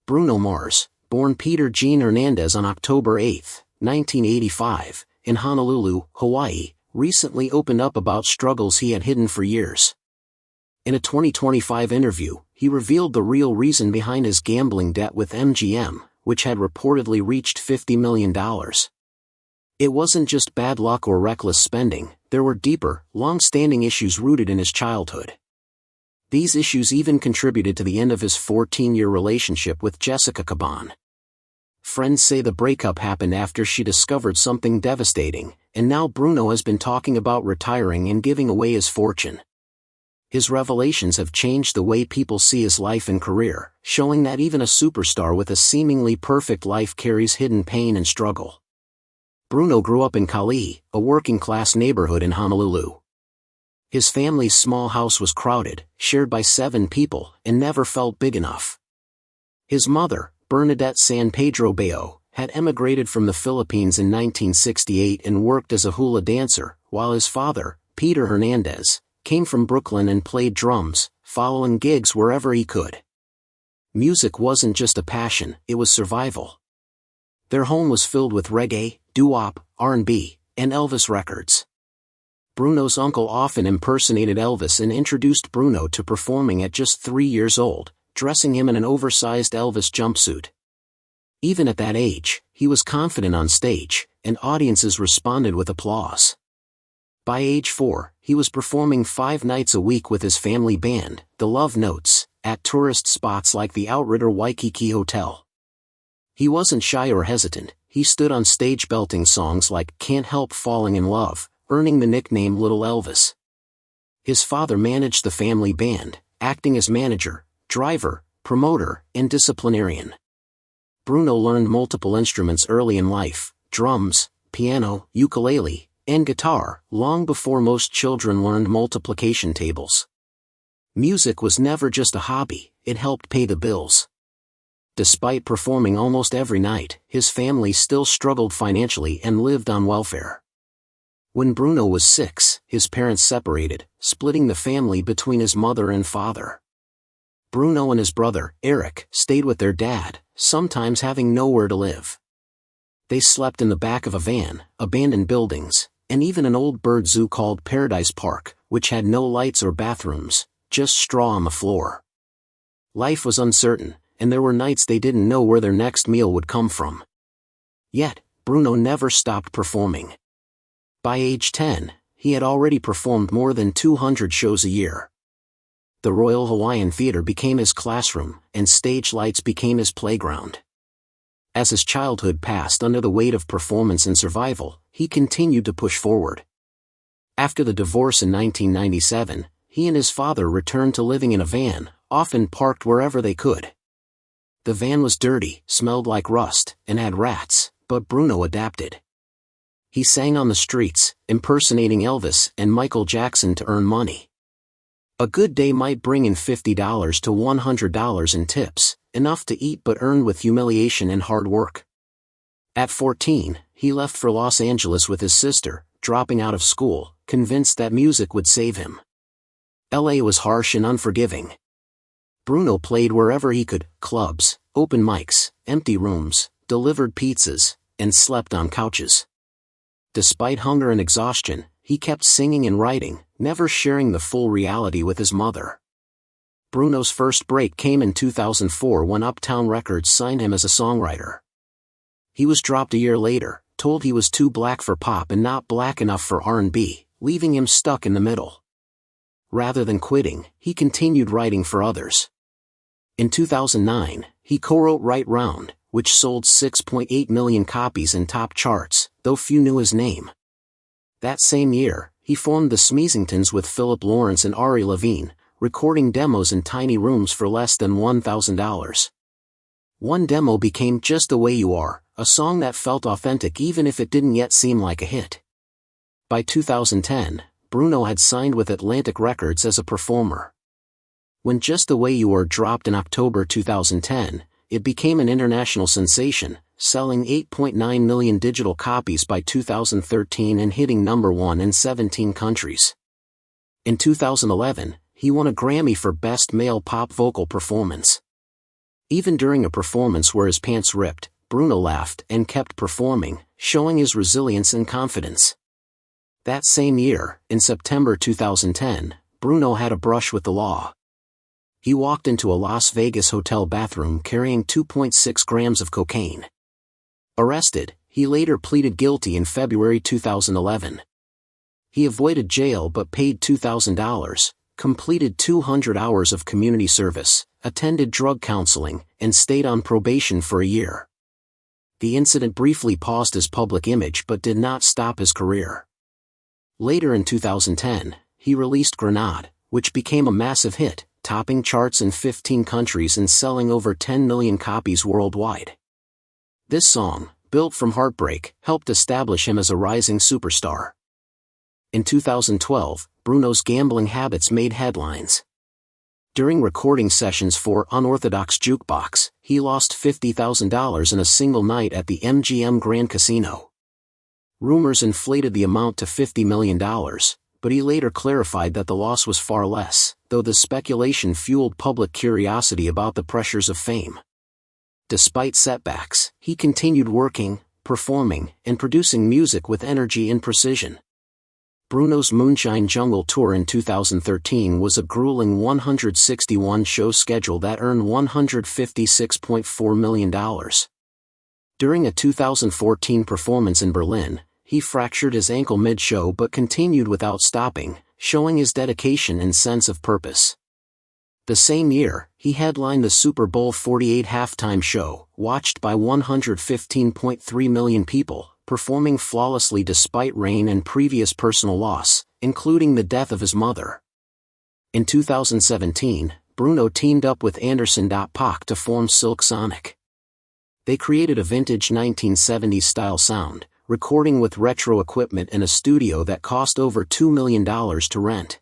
Bruno Mars, born Peter Gene Hernandez on October 8, 1985, in Honolulu, Hawaii, recently opened up about struggles he had hidden for years. In a 2025 interview, he revealed the real reason behind his gambling debt with MGM, which had reportedly reached $50 million. It wasn't just bad luck or reckless spending, there were deeper, long-standing issues rooted in his childhood. These issues even contributed to the end of his 14-year relationship with Jessica Caban. Friends say the breakup happened after she discovered something devastating, and now Bruno has been talking about retiring and giving away his fortune. His revelations have changed the way people see his life and career, showing that even a superstar with a seemingly perfect life carries hidden pain and struggle. Bruno grew up in Kalihi, a working-class neighborhood in Honolulu. His family's small house was crowded, shared by 7 people, and never felt big enough. His mother, Bernadette San Pedro Bayo, had emigrated from the Philippines in 1968 and worked as a hula dancer, while his father, Peter Hernandez, came from Brooklyn and played drums, following gigs wherever he could. Music wasn't just a passion, it was survival. Their home was filled with reggae, doo-wop, R&B, and Elvis records. Bruno's uncle often impersonated Elvis and introduced Bruno to performing at just 3 years old, dressing him in an oversized Elvis jumpsuit. Even at that age, he was confident on stage, and audiences responded with applause. By age 4, he was performing 5 nights a week with his family band, the Love Notes, at tourist spots like the Outrider Waikiki Hotel. He wasn't shy or hesitant, he stood on stage belting songs like Can't Help Falling in Love, earning the nickname Little Elvis. His father managed the family band, acting as manager, driver, promoter, and disciplinarian. Bruno learned multiple instruments early in life, drums, piano, ukulele, and guitar, long before most children learned multiplication tables. Music was never just a hobby, it helped pay the bills. Despite performing almost every night, his family still struggled financially and lived on welfare. When Bruno was 6, his parents separated, splitting the family between his mother and father. Bruno and his brother, Eric, stayed with their dad, sometimes having nowhere to live. They slept in the back of a van, abandoned buildings, and even an old bird zoo called Paradise Park, which had no lights or bathrooms, just straw on the floor. Life was uncertain, and there were nights they didn't know where their next meal would come from. Yet, Bruno never stopped performing. By age 10, he had already performed more than 200 shows a year. The Royal Hawaiian Theatre became his classroom, and stage lights became his playground. As his childhood passed under the weight of performance and survival, he continued to push forward. After the divorce in 1997, he and his father returned to living in a van, often parked wherever they could. The van was dirty, smelled like rust, and had rats, but Bruno adapted. He sang on the streets, impersonating Elvis and Michael Jackson to earn money. A good day might bring in $50 to $100 in tips, enough to eat but earned with humiliation and hard work. At 14, he left for Los Angeles with his sister, dropping out of school, convinced that music would save him. LA was harsh and unforgiving. Bruno played wherever he could, clubs, open mics, empty rooms, delivered pizzas, and slept on couches. Despite hunger and exhaustion, he kept singing and writing, never sharing the full reality with his mother. Bruno's first break came in 2004 when Uptown Records signed him as a songwriter. He was dropped a year later, told he was too black for pop and not black enough for R&B, leaving him stuck in the middle. Rather than quitting, he continued writing for others. In 2009, he co-wrote Right Round, which sold 6.8 million copies in top charts, though few knew his name. That same year, he formed the Smeezingtons with Philip Lawrence and Ari Levine, recording demos in tiny rooms for less than $1,000. One demo became Just the Way You Are, a song that felt authentic even if it didn't yet seem like a hit. By 2010, Bruno had signed with Atlantic Records as a performer. When Just the Way You Are dropped in October 2010, it became an international sensation, selling 8.9 million digital copies by 2013 and hitting number 1 in 17 countries. In 2011, he won a Grammy for Best Male Pop Vocal Performance. Even during a performance where his pants ripped, Bruno laughed and kept performing, showing his resilience and confidence. That same year, in September 2010, Bruno had a brush with the law. He walked into a Las Vegas hotel bathroom carrying 2.6 grams of cocaine. Arrested, he later pleaded guilty in February 2011. He avoided jail but paid $2,000, completed 200 hours of community service, attended drug counseling, and stayed on probation for a year. The incident briefly paused his public image but did not stop his career. Later in 2010, he released Grenade, which became a massive hit, topping charts in 15 countries and selling over 10 million copies worldwide. This song, built from heartbreak, helped establish him as a rising superstar. In 2012, Bruno's gambling habits made headlines. During recording sessions for Unorthodox Jukebox, he lost $50,000 in a single night at the MGM Grand Casino. Rumors inflated the amount to $50 million, but he later clarified that the loss was far less, though the speculation fueled public curiosity about the pressures of fame. Despite setbacks, he continued working, performing, and producing music with energy and precision. Bruno's Moonshine Jungle tour in 2013 was a grueling 161-show schedule that earned $156.4 million. During a 2014 performance in Berlin, he fractured his ankle mid-show but continued without stopping, showing his dedication and sense of purpose. The same year, he headlined the Super Bowl 48 halftime show, watched by 115.3 million people, performing flawlessly despite rain and previous personal loss, including the death of his mother. In 2017, Bruno teamed up with Anderson .Paak to form Silk Sonic. They created a vintage 1970s-style sound, recording with retro equipment in a studio that cost over $2 million to rent.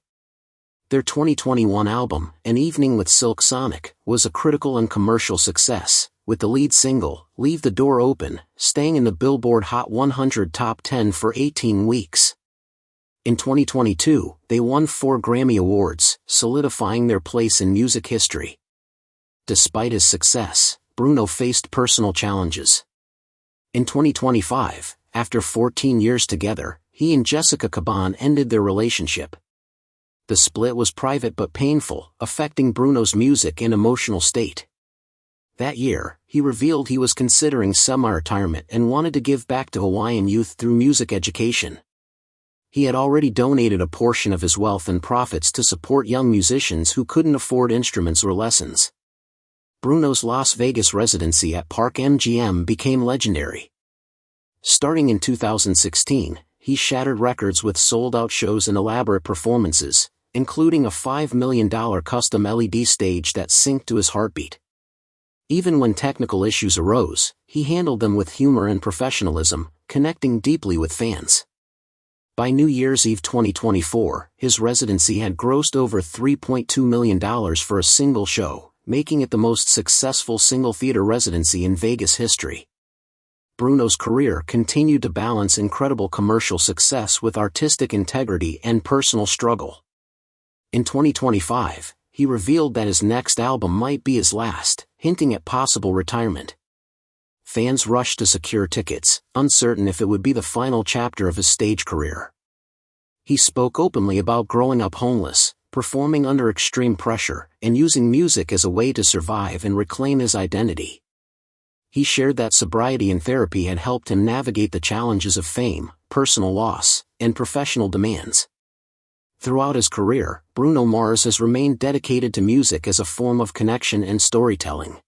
Their 2021 album, An Evening with Silk Sonic, was a critical and commercial success, with the lead single, Leave the Door Open, staying in the Billboard Hot 100 Top 10 for 18 weeks. In 2022, they won 4 Grammy Awards, solidifying their place in music history. Despite his success, Bruno faced personal challenges. In 2025, after 14 years together, he and Jessica Caban ended their relationship. The split was private but painful, affecting Bruno's music and emotional state. That year, he revealed he was considering semi-retirement and wanted to give back to Hawaiian youth through music education. He had already donated a portion of his wealth and profits to support young musicians who couldn't afford instruments or lessons. Bruno's Las Vegas residency at Park MGM became legendary. Starting in 2016, he shattered records with sold-out shows and elaborate performances, including a $5 million custom LED stage that synced to his heartbeat. Even when technical issues arose, he handled them with humor and professionalism, connecting deeply with fans. By New Year's Eve 2024, his residency had grossed over $3.2 million for a single show, making it the most successful single-theater residency in Vegas history. Bruno's career continued to balance incredible commercial success with artistic integrity and personal struggle. In 2025, he revealed that his next album might be his last, hinting at possible retirement. Fans rushed to secure tickets, uncertain if it would be the final chapter of his stage career. He spoke openly about growing up homeless, performing under extreme pressure, and using music as a way to survive and reclaim his identity. He shared that sobriety and therapy had helped him navigate the challenges of fame, personal loss, and professional demands. Throughout his career, Bruno Mars has remained dedicated to music as a form of connection and storytelling.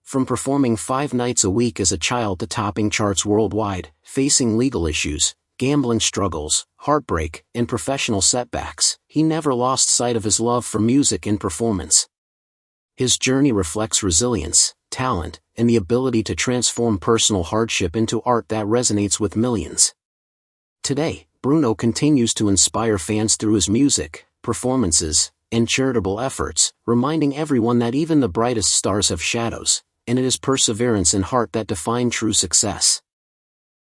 From performing 5 nights a week as a child to topping charts worldwide, facing legal issues, gambling struggles, heartbreak, and professional setbacks, he never lost sight of his love for music and performance. His journey reflects resilience, talent, and the ability to transform personal hardship into art that resonates with millions. Today, Bruno continues to inspire fans through his music, performances, and charitable efforts, reminding everyone that even the brightest stars have shadows, and it is perseverance and heart that define true success.